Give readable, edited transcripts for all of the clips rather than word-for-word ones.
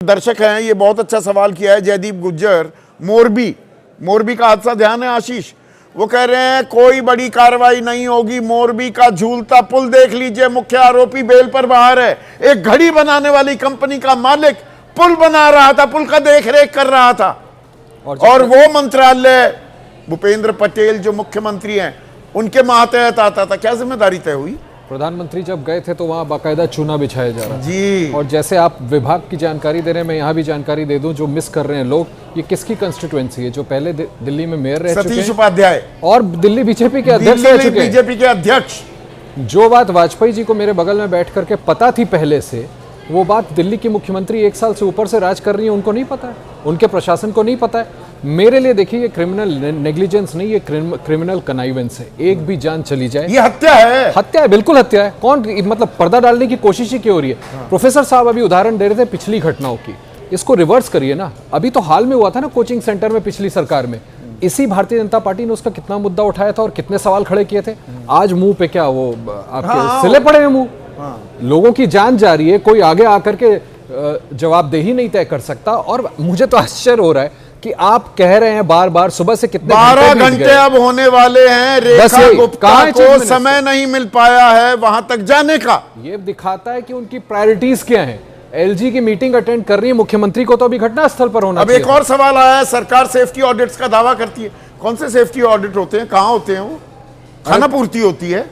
दर्शक हैं, ये बहुत अच्छा सवाल किया है जयदीप गुज्जर। मोरबी का हादसा ध्यान है आशीष? वो कह रहे हैं कोई बड़ी कार्रवाई नहीं होगी, मोरबी का झूलता पुल देख लीजिए, मुख्य आरोपी बेल पर बाहर है। एक घड़ी बनाने वाली कंपनी का मालिक पुल बना रहा था, पुल का देख रेख कर रहा था, और वो मंत्रालय भूपेंद्र पटेल जो मुख्यमंत्री हैं उनके मातहत आता था। क्या जिम्मेदारी तय हुई? प्रधानमंत्री जब गए थे तो वहाँ बाकायदा चूना बिछाया जा रहा जी। और जैसे आप विभाग की जानकारी दे रहे हैं, मैं यहाँ भी जानकारी दे दूं, जो मिस कर रहे हैं लोग, ये किसकी कंस्टिट्यूएंसी है? जो पहले दिल्ली में मेयर रह चुके हैं, सतीश उपाध्याय, और दिल्ली बीजेपी के अध्यक्ष रह चुके हैं। बीजेपी के अध्यक्ष। जो बात वाजपेयी जी को मेरे बगल में बैठ करके पता थी पहले से, वो बात दिल्ली की मुख्यमंत्री 1 साल से ऊपर से राज कर रही है, उनको नहीं पता है, उनके प्रशासन को नहीं पता है। मेरे लिए देखिए, ये क्रिमिनल नेग्लिजेंस नहीं, ये क्रिमिनल कनाइवेंस है। एक भी जान चली जाए, ये हत्या है। हत्या है, बिल्कुल हत्या है। कौन मतलब पर्दा डालने की कोशिश ही क्यों हो रही है? प्रोफेसर साहब अभी उदाहरण दे रहे थे पिछली घटनाओं की, इसको रिवर्स करिए ना। अभी तो हाल में हुआ था ना कोचिंग सेंटर में पिछली सरकार में, इसी भारतीय जनता पार्टी ने उसका कितना मुद्दा उठाया था और कितने सवाल खड़े किए थे। आज मुंह पे क्या वो आपके सिले पड़े हैं मुंह। लोगों की जान जा रही है, कोई आगे आकर के जवाबदेही नहीं तय कर सकता। और मुझे तो आश्चर्य हो रहा है कि आप कह रहे हैं बार बार, सुबह से कितने 12 घंटे अब होने वाले हैं, रेखा गुप्ता को समय नहीं मिल पाया है वहां तक जाने का। ये दिखाता है कि उनकी प्रायोरिटीज क्या हैं। एलजी की मीटिंग अटेंड कर रही है, मुख्यमंत्री को तो अभी घटनास्थल पर होना चाहिए। अब एक और सवाल आया है, सरकार सेफ्टी ऑडिट्स का दावा करती है। कौन से सेफ्टी ऑडिट होते हैं, कहां होते हैं वो? खाना पूर्ति होती है।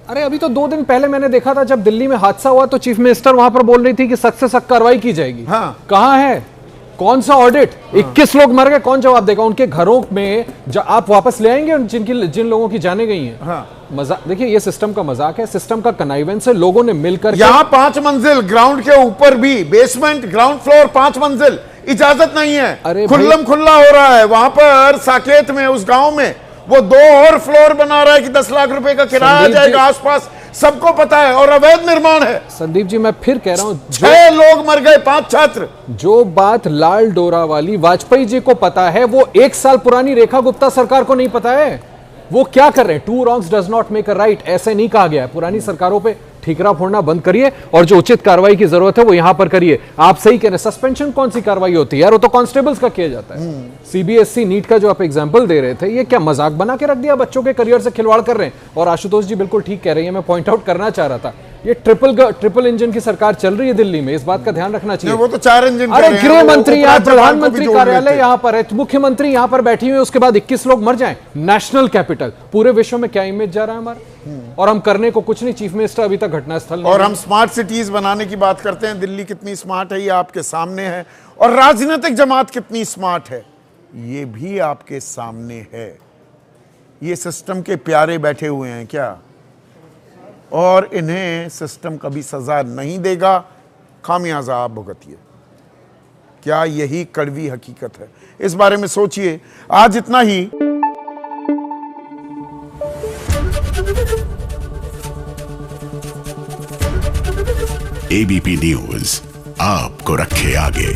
अरे अभी तो 2 दिन पहले मैंने देखा था, जब दिल्ली में हादसा हुआ तो चीफ मिनिस्टर वहां पर बोल रही थी कि सख्त से सख्त कार्रवाई की जाएगी। हाँ। कहां है? कौन सा ऑडिट? 21 लोग मर गए, कौन जवाब देगा? उनके घरों में आप वापस ले आएंगे जिन लोगों की जाने गई हैं? हाँ। मजाक, देखिए ये सिस्टम का मजाक है, सिस्टम का कनाइवेंस है। लोगों ने मिलकर यहां 5 मंजिल, ग्राउंड के ऊपर भी बेसमेंट, ग्राउंड फ्लोर 5 मंजिल, इजाजत नहीं है। अरे खुल्लम खुल्ला हो रहा है वहां पर साकेत में, उस गांव में वो 2 और फ्लोर बना रहा है कि 10 लाख रुपए का किराया जाएगा। आसपास सबको पता है, और अवैध निर्माण है। संदीप जी, मैं फिर कह रहा हूं, 6 लोग मर गए, 5 छात्र। जो बात लाल डोरा वाली वाजपेयी जी को पता है, वो 1 साल पुरानी रेखा गुप्ता सरकार को नहीं पता है। वो क्या कर रहे हैं? 2 wrongs does not make a right, ऐसे नहीं कहा गया है। पुरानी सरकारों पे ठीकरा फोड़ना बंद करिए, और जो उचित कार्रवाई की जरूरत है वो यहां पर करिए। आप सही कह रहे हैं, सस्पेंशन कौन सी कार्रवाई होती है यार? वो तो कांस्टेबल्स का किया जाता है। सीबीएसई नीट का जो आप एग्जांपल दे रहे थे, ये क्या मजाक बना के रख दिया? बच्चों के करियर से खिलवाड़ कर रहे हैं। और आशुतोष जी बिल्कुल ठीक कह रहे हैं, मैं पॉइंट आउट करना चाह रहा था, ये ट्रिपल इंजन की सरकार चल रही है दिल्ली में, इस बात का ध्यान रखना चाहिए। वो तो 4 इंजन। अरे गृह मंत्री यहाँ, प्रधानमंत्री कार्यालय यहाँ पर है, मुख्यमंत्री यहाँ पर बैठी हुई है, उसके बाद 21 लोग मर जाएं। नेशनल कैपिटल, पूरे विश्व में क्या इमेज जा रहा है हमारा? और हम करने को कुछ नहीं। चीफ मिनिस्टर अभी तक घटनास्थल नहीं। और हम स्मार्ट सिटीज बनाने की बात करते हैं, दिल्ली कितनी स्मार्ट है ये आपके सामने है, और राजनीतिक जमात कितनी स्मार्ट है ये भी आपके सामने है। ये सिस्टम के प्यारे बैठे हुए हैं क्या, और इन्हें सिस्टम कभी सजा नहीं देगा, खामियाजा आप भुगतिए। क्या यही कड़वी हकीकत है? इस बारे में सोचिए। आज इतना ही। एबीपी न्यूज आपको रखे आगे।